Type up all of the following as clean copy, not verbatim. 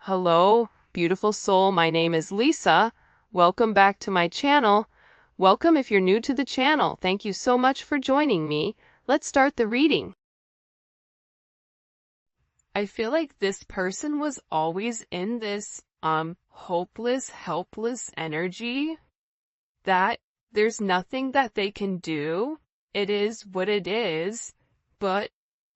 Hello, beautiful soul. My name is Lisa. Welcome back to my channel. Welcome if you're new to the channel. Thank you so much for joining me. Let's start the reading. I feel like this person was always in this hopeless, helpless energy that there's nothing that they can do. It is what it is, but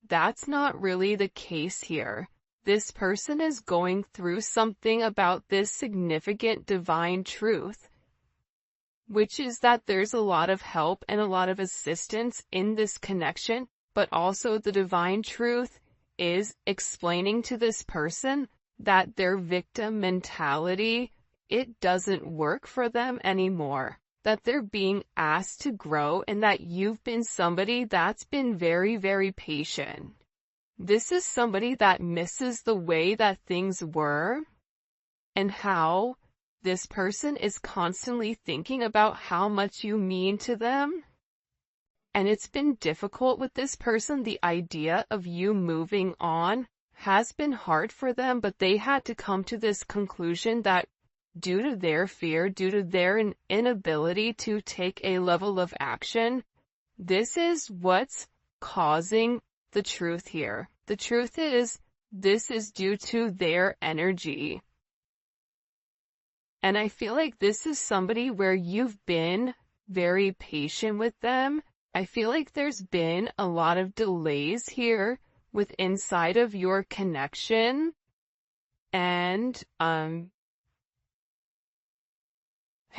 that's not really the case here. This person is going through something about this significant divine truth, which is that there's a lot of help and a lot of assistance in this connection, but also the divine truth is explaining to this person that their victim mentality, it doesn't work for them anymore, that they're being asked to grow, and that you've been somebody that's been very, very patient. This is somebody that misses the way that things were and how this person is constantly thinking about how much you mean to them. And it's been difficult with this person. The idea of you moving on has been hard for them, but they had to come to this conclusion that due to their fear, due to their inability to take a level of action, this is what's causing the truth here. The truth is, this is due to their energy. And I feel like this is somebody where you've been very patient with them. I feel like there's been a lot of delays here with inside of your connection. And, I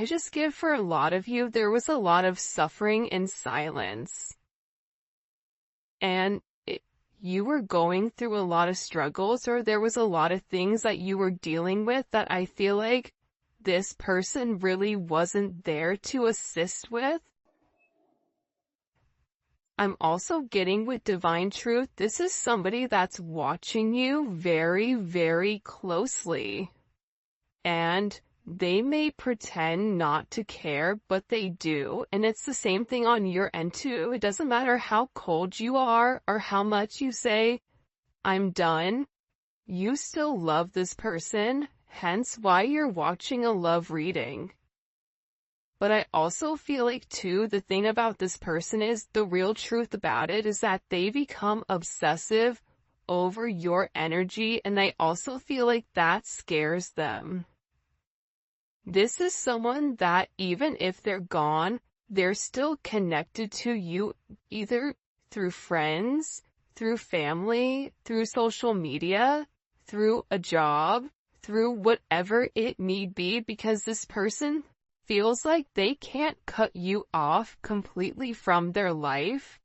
just give for a lot of you, there was a lot of suffering in silence. And you were going through a lot of struggles, or there was a lot of things that you were dealing with that I feel like this person really wasn't there to assist with. I'm also getting with divine truth, this is somebody that's watching you very, very closely. And they may pretend not to care, but they do. And it's the same thing on your end too. It doesn't matter how cold you are or how much you say, I'm done. You still love this person, hence why you're watching a love reading. But I also feel like too, the thing about this person is, the real truth about it is that they become obsessive over your energy, and I also feel like that scares them. This is someone that even if they're gone, they're still connected to you, either through friends, through family, through social media, through a job, through whatever it may be, because this person feels like they can't cut you off completely from their life.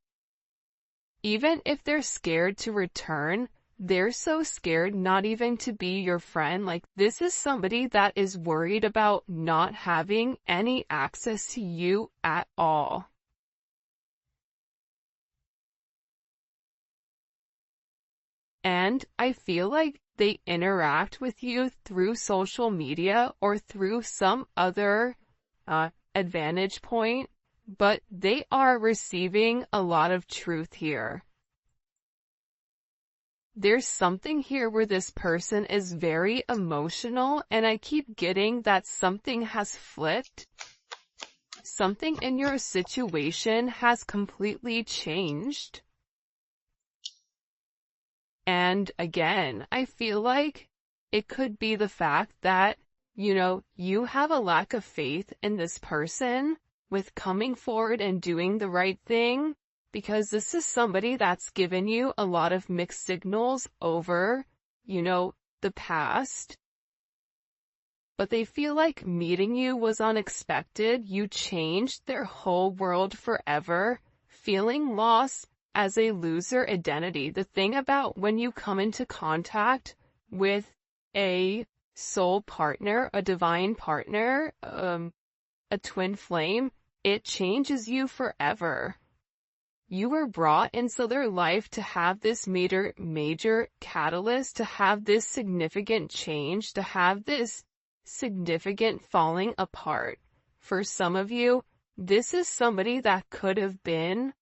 Even if they're scared to return, they're so scared not even to be your friend. Like, this is somebody that is worried about not having any access to you at all. And I feel like they interact with you through social media or through some other advantage point, but they are receiving a lot of truth here. There's something here where this person is very emotional, and I keep getting that something has flipped. Something in your situation has completely changed. And again, I feel like it could be the fact that, you have a lack of faith in this person with coming forward and doing the right thing, because this is somebody that's given you a lot of mixed signals over, the past. But they feel like meeting you was unexpected. You changed their whole world forever, feeling lost as a loser identity. The thing about when you come into contact with a soul partner, a divine partner, a twin flame, it changes you forever. You were brought into their life to have this major catalyst, to have this significant change, to have this significant falling apart. For some of you, this is somebody that could have been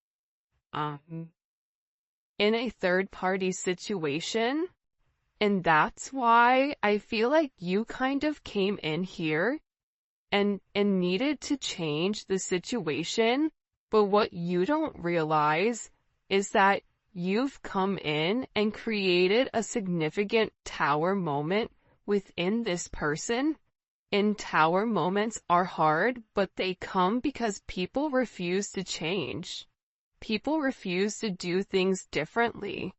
in a third-party situation, And that's why I feel like you kind of came in here and needed to change the situation. But what you don't realize is that you've come in and created a significant tower moment within this person. And tower moments are hard, but they come because people refuse to change. People refuse to do things differently.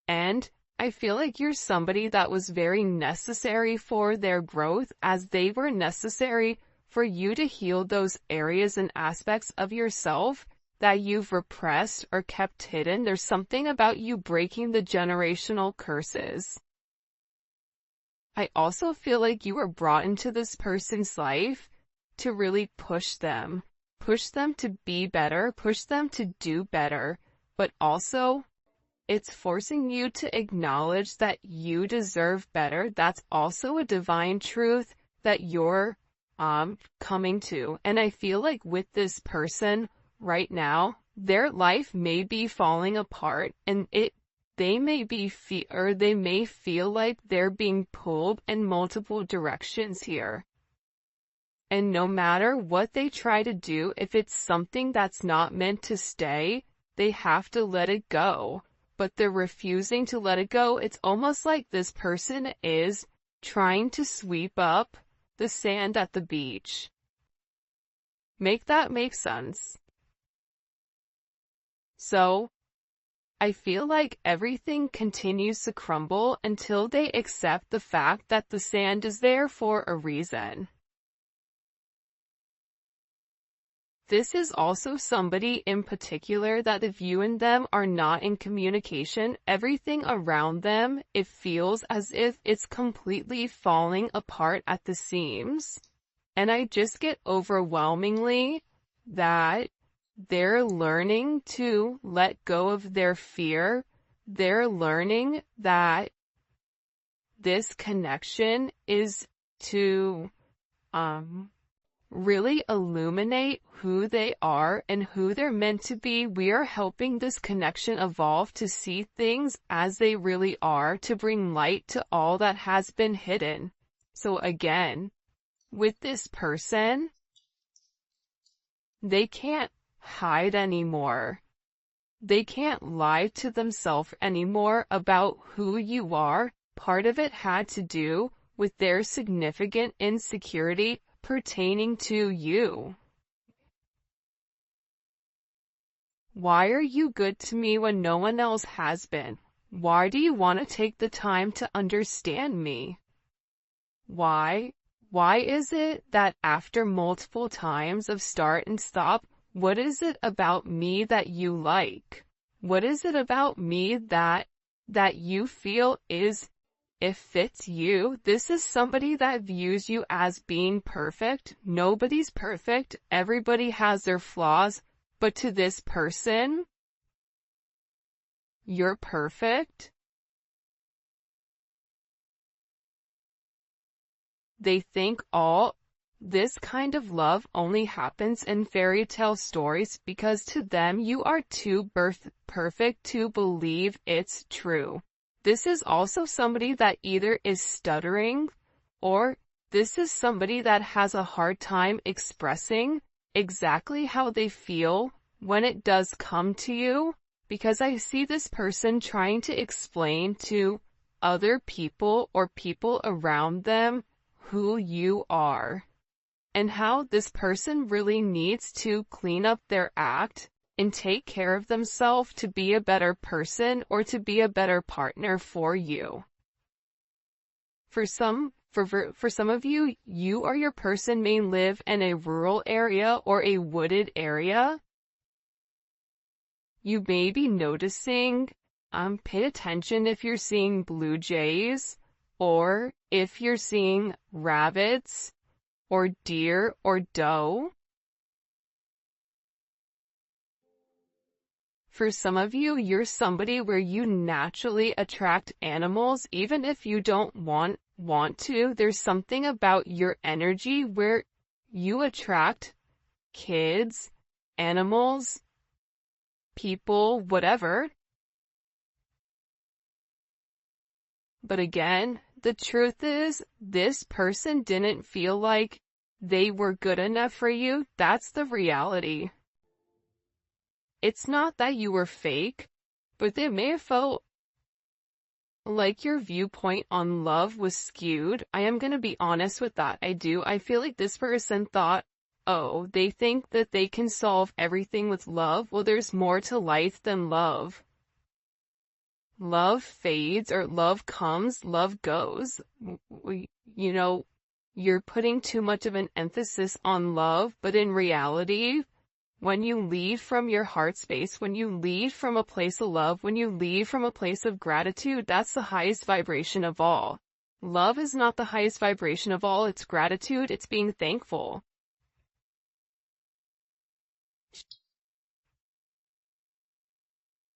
And I feel like you're somebody that was very necessary for their growth, as they were necessary for you to heal those areas and aspects of yourself that you've repressed or kept hidden. There's something about you breaking the generational curses. I also feel like you were brought into this person's life to really push them to be better, push them to do better, but also it's forcing you to acknowledge that you deserve better. That's also a divine truth that you're coming to. And I feel like with this person right now, their life may be falling apart, and they may feel like they're being pulled in multiple directions here. And no matter what they try to do, if it's something that's not meant to stay, they have to let it go. But they're refusing to let it go. It's almost like this person is trying to sweep up the sand at the beach. Make that make sense? So, I feel like everything continues to crumble until they accept the fact that the sand is there for a reason. This is also somebody in particular that if you and them are not in communication, everything around them, it feels as if it's completely falling apart at the seams. And I just get overwhelmingly that they're learning to let go of their fear. They're learning that this connection is to, really illuminate who they are and who they're meant to be. We are helping this connection evolve to see things as they really are, to bring light to all that has been hidden. So again, with this person, they can't hide anymore. They can't lie to themselves anymore about who you are. Part of it had to do with their significant insecurity pertaining to you. Why are you good to me when no one else has been? Why do you want to take the time to understand me? Why is it that after multiple times of start and stop, what is it about me that you like? What is it about me that you feel is, it fits you? This is somebody that views you as being perfect. Nobody's perfect. Everybody has their flaws. But to this person, you're perfect. They think all this kind of love only happens in fairy tale stories because to them you are too perfect to believe it's true. This is also somebody that either is stuttering, or this is somebody that has a hard time expressing exactly how they feel when it does come to you, because I see this person trying to explain to other people or people around them who you are, and how this person really needs to clean up their act and take care of themselves to be a better person or to be a better partner for you. For some of you, you or your person may live in a rural area or a wooded area. You may be noticing, pay attention if you're seeing blue jays, or if you're seeing rabbits, or deer, or doe. For some of you, you're somebody where you naturally attract animals, even if you don't want to. There's something about your energy where you attract kids, animals, people, whatever. But again, the truth is, this person didn't feel like they were good enough for you. That's the reality. It's not that you were fake, but they may have felt like your viewpoint on love was skewed. I am gonna be honest with that. I feel like this person thought, oh, they think that they can solve everything with love. Well, there's more to life than love. Love fades, or love comes, love goes. You know, you're putting too much of an emphasis on love, but in reality, when you lead from your heart space, when you lead from a place of love, when you lead from a place of gratitude, that's the highest vibration of all. Love is not the highest vibration of all, it's gratitude, it's being thankful.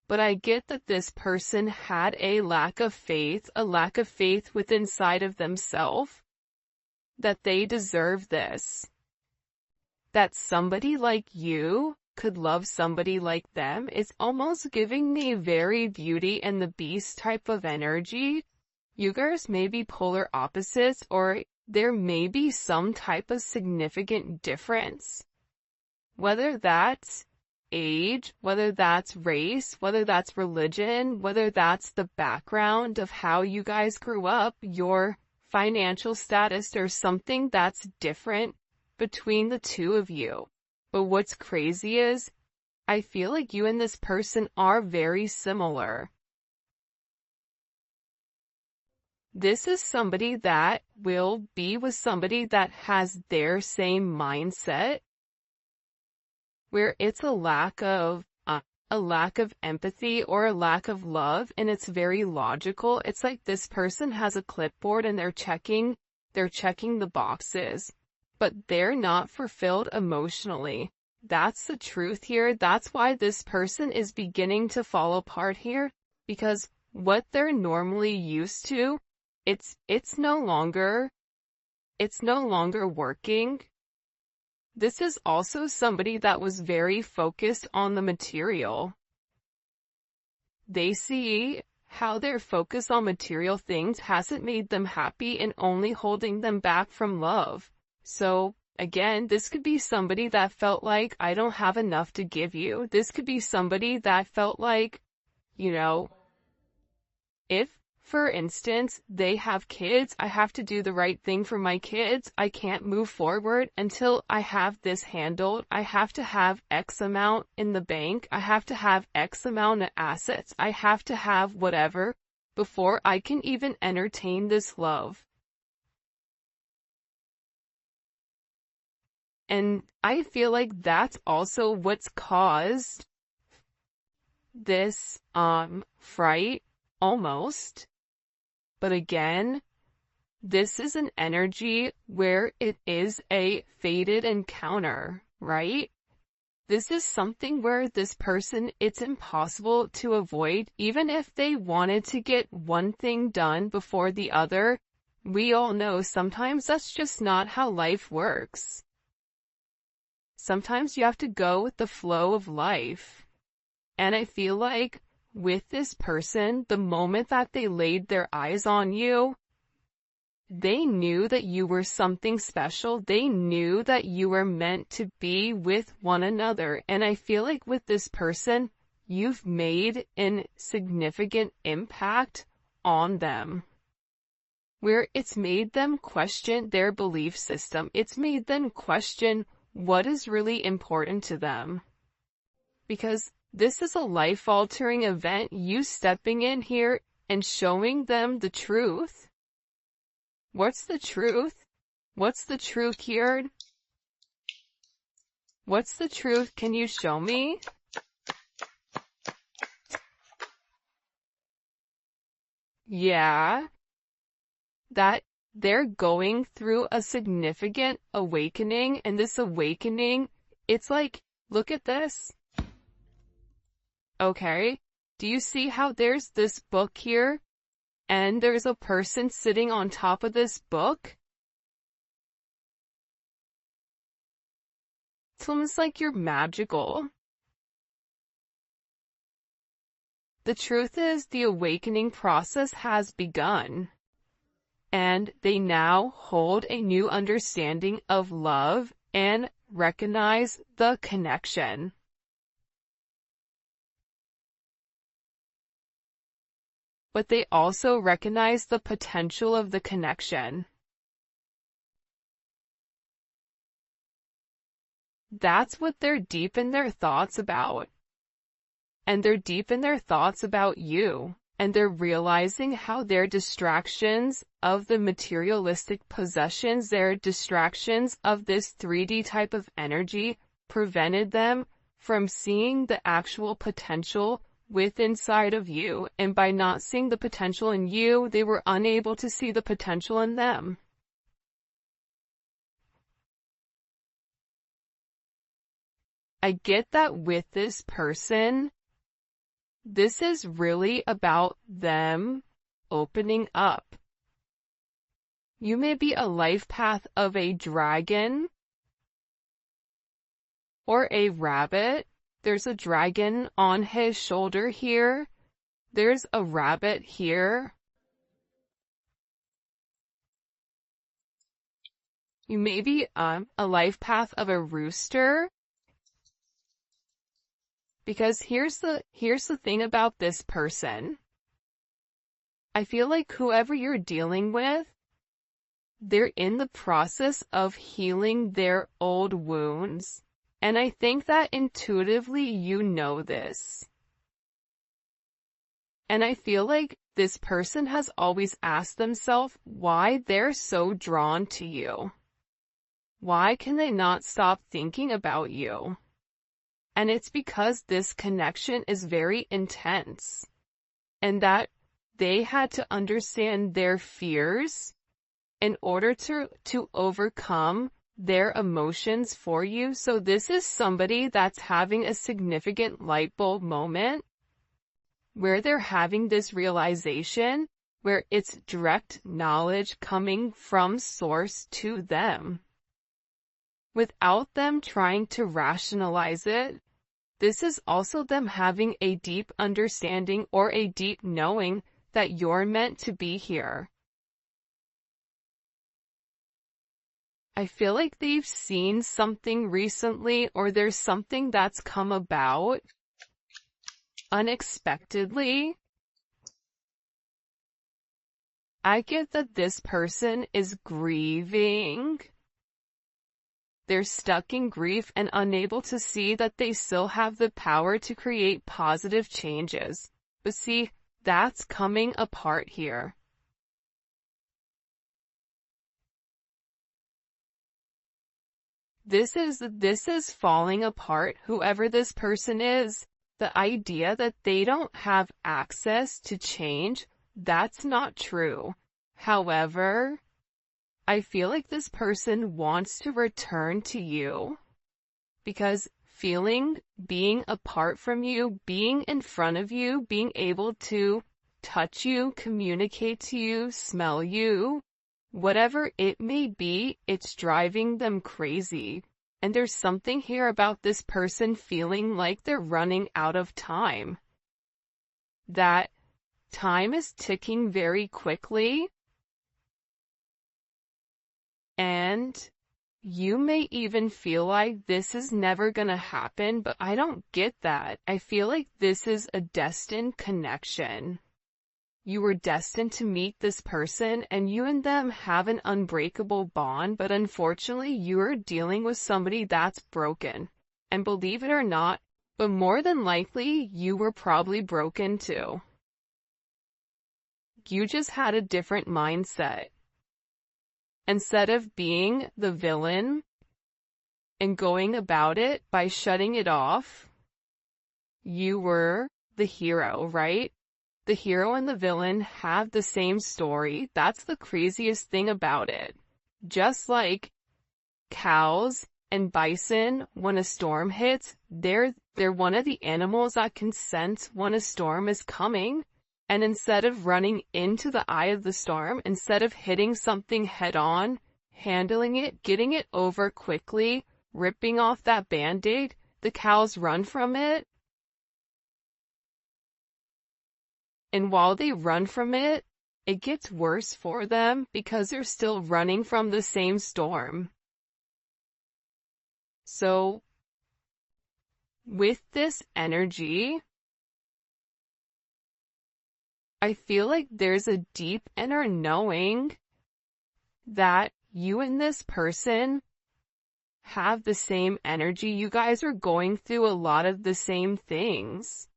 But I get that this person had a lack of faith within inside of themselves, that they deserve this. That somebody like you could love somebody like them is almost giving me very Beauty and the Beast type of energy. You guys may be polar opposites, or there may be some type of significant difference. Whether that's age, whether that's race, whether that's religion, whether that's the background of how you guys grew up, your financial status, or something that's different between the two of you. But what's crazy is, I feel like you and this person are very similar. This is somebody that will be with somebody that has their same mindset, where it's a lack of empathy or a lack of love, and it's very logical. It's like this person has a clipboard and they're checking the boxes, but they're not fulfilled emotionally. That's the truth here. That's why this person is beginning to fall apart here, because what they're normally used to, it's no longer working. This is also somebody that was very focused on the material. They see how their focus on material things hasn't made them happy and only holding them back from love. So, again, this could be somebody that felt like, I don't have enough to give you. This could be somebody that felt like, if, for instance, they have kids, I have to do the right thing for my kids. I can't move forward until I have this handled. I have to have X amount in the bank. I have to have X amount of assets. I have to have whatever before I can even entertain this love. And I feel like that's also what's caused this, fright, almost. But again, this is an energy where it is a fated encounter, right? This is something where this person, it's impossible to avoid, even if they wanted to get one thing done before the other. We all know sometimes that's just not how life works. Sometimes you have to go with the flow of life. And I feel like with this person, the moment that they laid their eyes on you, they knew that you were something special. They knew that you were meant to be with one another. And I feel like with this person, you've made a significant impact on them, where it's made them question their belief system. It's made them question what is really important to them. Because this is a life-altering event, you stepping in here and showing them the truth. What's the truth? What's the truth here? What's the truth? Can you show me? Yeah, that they're going through a significant awakening, and this awakening, it's like, look at this. Okay, do you see how there's this book here, and there's a person sitting on top of this book? It's almost like you're magical. The truth is, the awakening process has begun, and they now hold a new understanding of love and recognize the connection. But they also recognize the potential of the connection. That's what they're deep in their thoughts about. And they're deep in their thoughts about you. And they're realizing how their distractions of the materialistic possessions, their distractions of this 3D type of energy, prevented them from seeing the actual potential within inside of you. And by not seeing the potential in you, they were unable to see the potential in them. I get that with this person, this is really about them opening up. You may be a life path of a dragon or a rabbit. There's a dragon on his shoulder here. There's a rabbit here. You may be a life path of a rooster. Because here's the thing about this person. I feel like whoever you're dealing with, they're in the process of healing their old wounds. And I think that intuitively you know this. And I feel like this person has always asked themselves why they're so drawn to you. Why can they not stop thinking about you? And it's because this connection is very intense, and that they had to understand their fears in order to overcome their emotions for you. So this is somebody that's having a significant light bulb moment where they're having this realization, where it's direct knowledge coming from source to them, without them trying to rationalize it. This is also them having a deep understanding or a deep knowing that you're meant to be here. I feel like they've seen something recently, or there's something that's come about unexpectedly. I get that this person is grieving. They're stuck in grief and unable to see that they still have the power to create positive changes. But see, that's coming apart here. This is falling apart, whoever this person is. The idea that they don't have access to change, that's not true. However, I feel like this person wants to return to you, because being apart from you, being in front of you, being able to touch you, communicate to you, smell you, whatever it may be, it's driving them crazy. And there's something here about this person feeling like they're running out of time. That time is ticking very quickly. And you may even feel like this is never gonna happen, but I don't get that. I feel like this is a destined connection. You were destined to meet this person, and you and them have an unbreakable bond, but unfortunately you're dealing with somebody that's broken. And believe it or not, but more than likely you were probably broken too. You just had a different mindset. Instead of being the villain and going about it by shutting it off, you were the hero, right? The hero and the villain have the same story. That's the craziest thing about it. Just like cows and bison, when a storm hits, they're one of the animals that can sense when a storm is coming. And instead of running into the eye of the storm, instead of hitting something head on, handling it, getting it over quickly, ripping off that band-aid, the cows run from it. And while they run from it, it gets worse for them because they're still running from the same storm. So, with this energy, I feel like there's a deep inner knowing that you and this person have the same energy. You guys are going through a lot of the same things.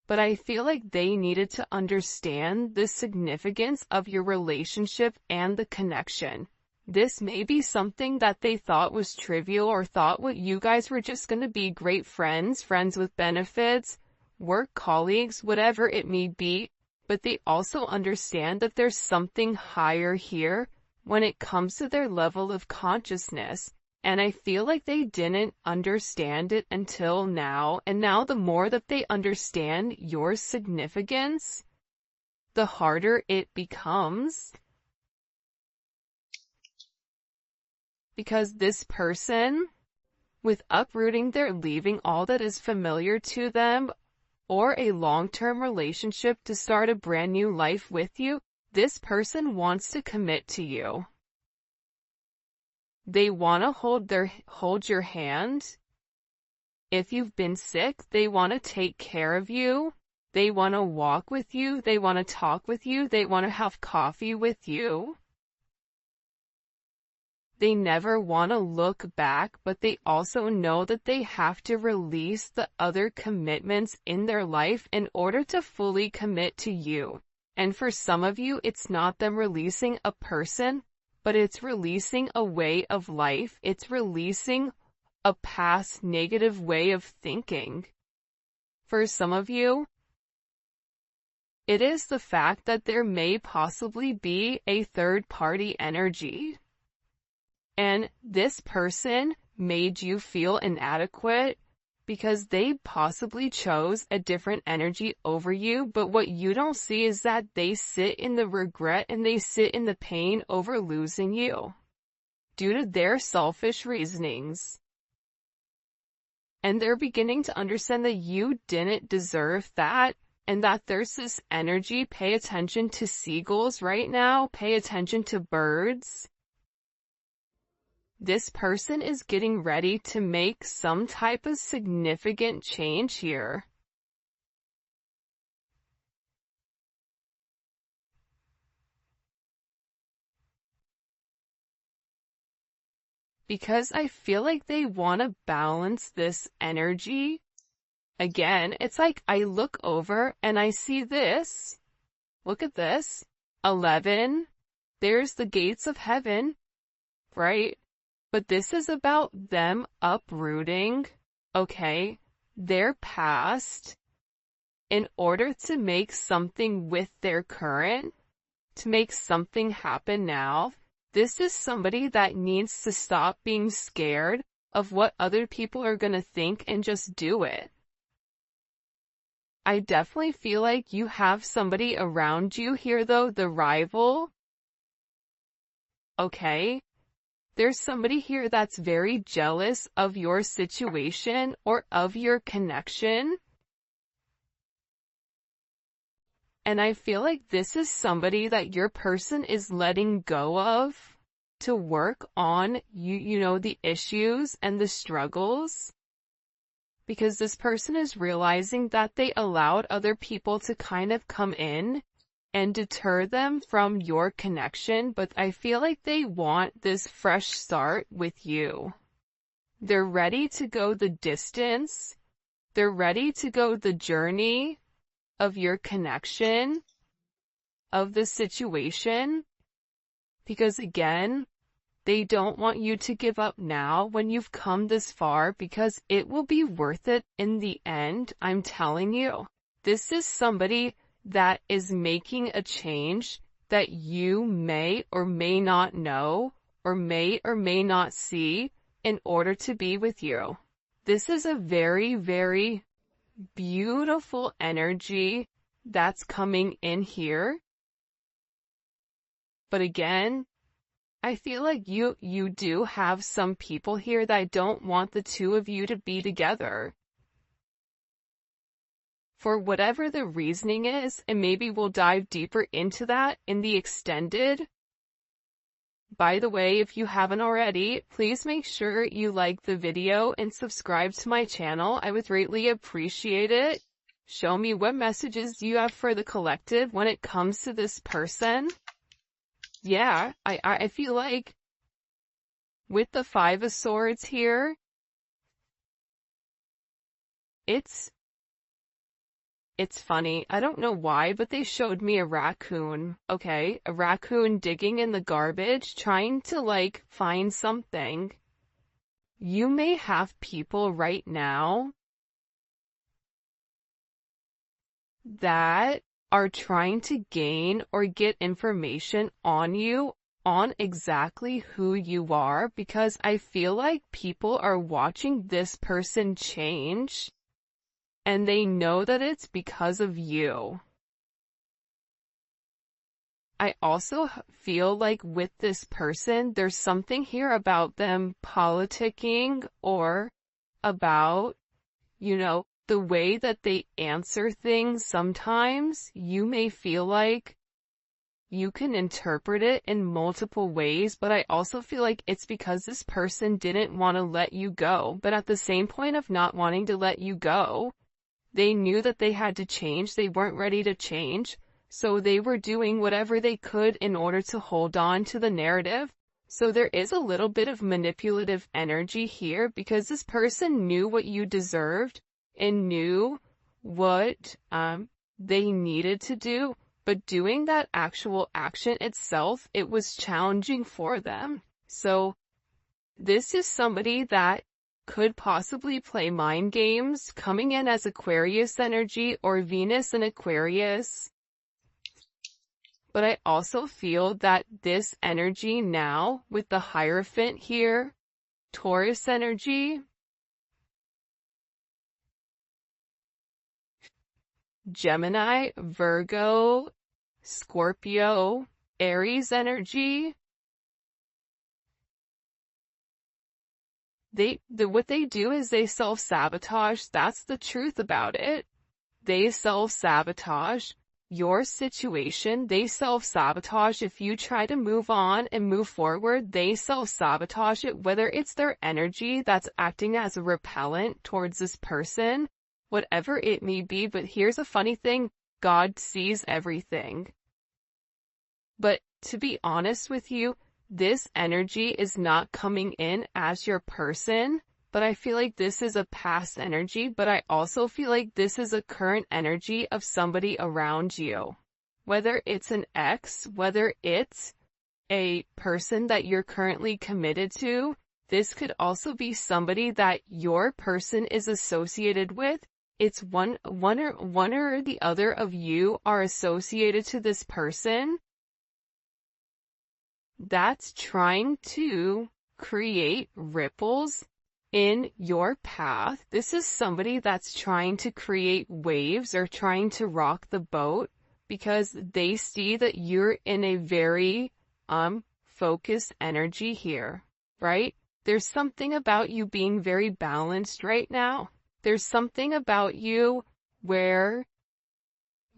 But I feel like they needed to understand the significance of your relationship and the connection. This may be something that they thought was trivial or thought what you guys were just going to be great friends, friends with benefits, work colleagues, whatever it may be. But they also understand that there's something higher here when it comes to their level of consciousness. And I feel like they didn't understand it until now. And now the more that they understand your significance, the harder it becomes. Because this person, with uprooting, they're leaving all that is familiar to them, or a long-term relationship to start a brand new life with you, this person wants to commit to you. They want to hold your hand. If you've been sick, they want to take care of you. They want to walk with you. They want to talk with you. They want to have coffee with you. They never want to look back, but they also know that they have to release the other commitments in their life in order to fully commit to you. And for some of you, it's not them releasing a person, but it's releasing a way of life. It's releasing a past negative way of thinking. For some of you, it is the fact that there may possibly be a third-party energy. And this person made you feel inadequate because they possibly chose a different energy over you, but what you don't see is that they sit in the regret and they sit in the pain over losing you due to their selfish reasonings. And they're beginning to understand that you didn't deserve that, and that there's this energy. Pay attention to seagulls right now. Pay attention to birds. This person is getting ready to make some type of significant change here. Because I feel like they want to balance this energy. Again, it's like I look over and I see this. Look at this. 11. There's the gates of heaven, right? But this is about them uprooting, okay, their past in order to make something with their current, to make something happen now. This is somebody that needs to stop being scared of what other people are going to think and just do it. I definitely feel like you have somebody around you here though, the rival. Okay? There's somebody here that's very jealous of your situation or of your connection. And I feel like this is somebody that your person is letting go of to work on you know, the issues and the struggles. Because this person is realizing that they allowed other people to kind of come in and deter them from your connection, but I feel like they want this fresh start with you. They're ready to go the distance. They're ready to go the journey of your connection, of the situation, because again, they don't want you to give up now when you've come this far, because it will be worth it in the end. I'm telling you, this is somebody that is making a change that you may or may not know or may not see in order to be with you. This is a very, very beautiful energy that's coming in here. But again, I feel like you do have some people here that don't want the two of you to be together. for whatever the reasoning is, and maybe we'll dive deeper into that in the extended. By the way, if you haven't already, please make sure you like the video and subscribe to my channel. I would greatly appreciate it. Show me what messages you have for the collective when it comes to this person. Yeah, I feel like with the Five of Swords here, it's funny. I don't know why, but they showed me a raccoon, okay? A raccoon digging in the garbage, trying to, like, find something. You may have people right now that are trying to gain or get information on you, on exactly who you are, because I feel like people are watching this person change, and they know that it's because of you. I also feel like with this person, there's something here about them politicking or about, the way that they answer things. Sometimes you may feel like you can interpret it in multiple ways, but I also feel like it's because this person didn't want to let you go. But at the same point of not wanting to let you go, they knew that they had to change. They weren't ready to change, so they were doing whatever they could in order to hold on to the narrative. So there is a little bit of manipulative energy here because this person knew what you deserved and knew what they needed to do, but doing that actual action itself, it was challenging for them. So this is somebody that could possibly play mind games, coming in as Aquarius energy or Venus in Aquarius. But I also feel that this energy now, with the Hierophant here, Taurus energy, Gemini, Virgo, Scorpio, Aries energy, what they do is they self-sabotage. That's the truth about it. They self-sabotage your situation. They self-sabotage. If you try to move on and move forward, they self-sabotage it, whether it's their energy that's acting as a repellent towards this person, whatever it may be. But here's a funny thing. God sees everything. But to be honest with you, this energy is not coming in as your person, but I feel like this is a past energy, but I also feel like this is a current energy of somebody around you. Whether it's an ex, whether it's a person that you're currently committed to, this could also be somebody that your person is associated with. It's one or the other of you are associated to this person that's trying to create ripples in your path. This is somebody that's trying to create waves or trying to rock the boat because they see that you're in a very focused energy here, right? There's something about you being very balanced right now. There's something about you where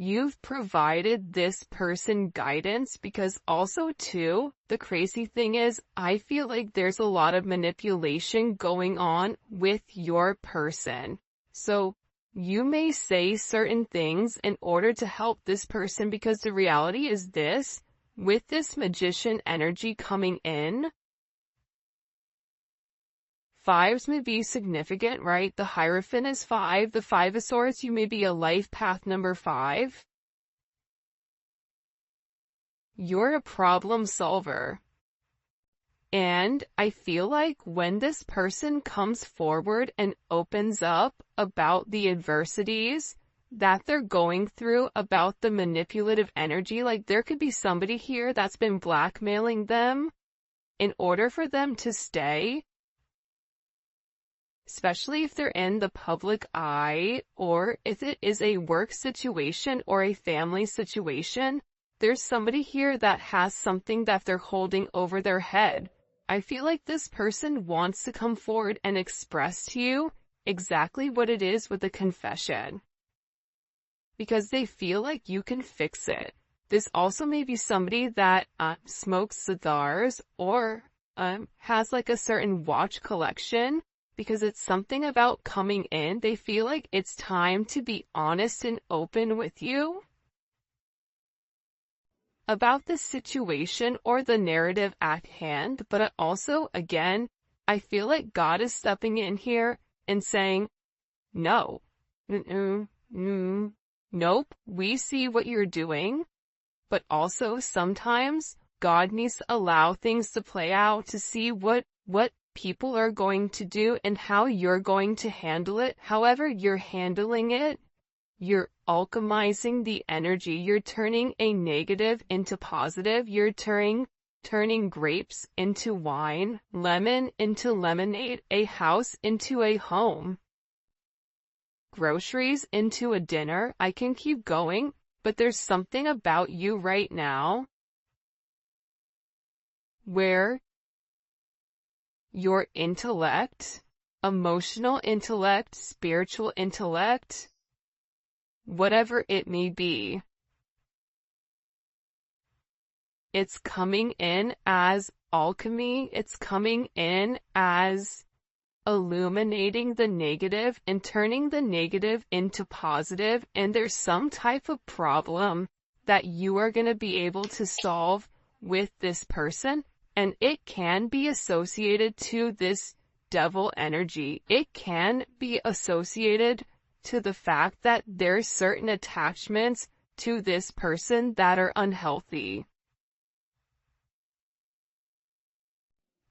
you've provided this person guidance, because also too, the crazy thing is, I feel like there's a lot of manipulation going on with your person. So you may say certain things in order to help this person, because the reality is this, with this Magician energy coming in, fives may be significant, right? The Hierophant is 5. The Five of Swords, you may be a life path number 5. You're a problem solver. And I feel like when this person comes forward and opens up about the adversities that they're going through, about the manipulative energy, like there could be somebody here that's been blackmailing them in order for them to stay, especially if they're in the public eye, or if it is a work situation or a family situation. There's somebody here that has something that they're holding over their head. I feel like this person wants to come forward and express to you exactly what it is with a confession. because they feel like you can fix it. This also may be somebody that smokes cigars or has like a certain watch collection, because it's something about coming in. They feel like it's time to be honest and open with you about the situation or the narrative at hand. But also, again, I feel like God is stepping in here and saying, no, nope, we see what you're doing. But also sometimes God needs to allow things to play out to see what people are going to do and how you're going to handle it. However you're handling it, you're alchemizing the energy. You're turning a negative into positive. You're turning grapes into wine, lemon into lemonade, a house into a home, groceries into a dinner. I can keep going, but there's something about you right now where your intellect, emotional intellect, spiritual intellect, whatever it may be, it's coming in as alchemy. It's coming in as illuminating the negative and turning the negative into positive. And there's some type of problem that you are going to be able to solve with this person. And it can be associated to this devil energy. It can be associated to the fact that there's certain attachments to this person that are unhealthy.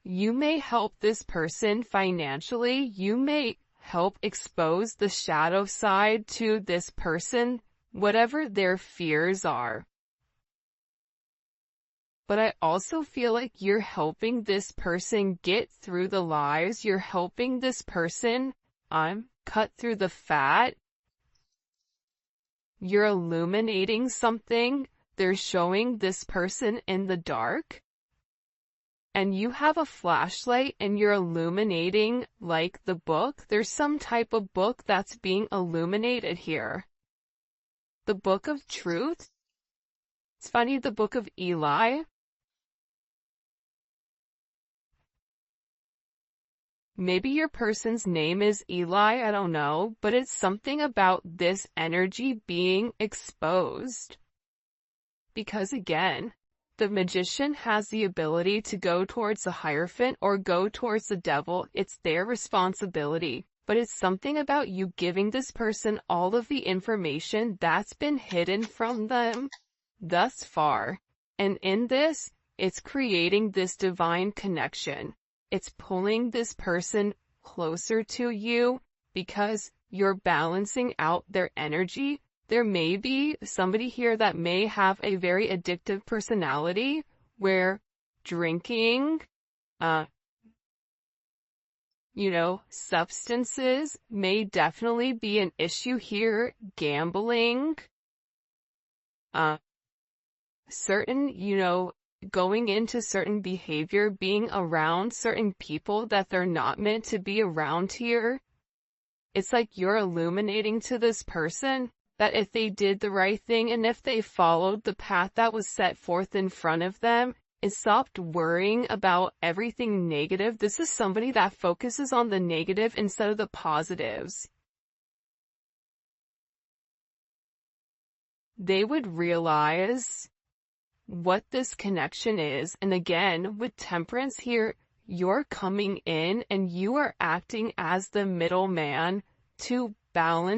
You may help this person financially. You may help expose the shadow side to this person, whatever their fears are. But I also feel like you're helping this person get through the lies. You're helping this person cut through the fat. You're illuminating something. They're showing this person in the dark. And you have a flashlight and you're illuminating like the book. There's some type of book that's being illuminated here. The book of truth. It's funny, the book of Eli. Maybe your person's name is Eli, I don't know, but it's something about this energy being exposed. Because again, the magician has the ability to go towards the Hierophant or go towards the devil. It's their responsibility. But it's something about you giving this person all of the information that's been hidden from them thus far. And in this, it's creating this divine connection. It's pulling this person closer to you because you're balancing out their energy. There may be somebody here that may have a very addictive personality where drinking, substances may definitely be an issue here. Gambling, certain, going into certain behavior, being around certain people that they're not meant to be around here. It's like you're illuminating to this person that if they did the right thing and if they followed the path that was set forth in front of them and stopped worrying about everything negative. This is somebody that focuses on the negative instead of the positives. They would realize what this connection is. And again, with Temperance here, you're coming in and you are acting as the middleman to balance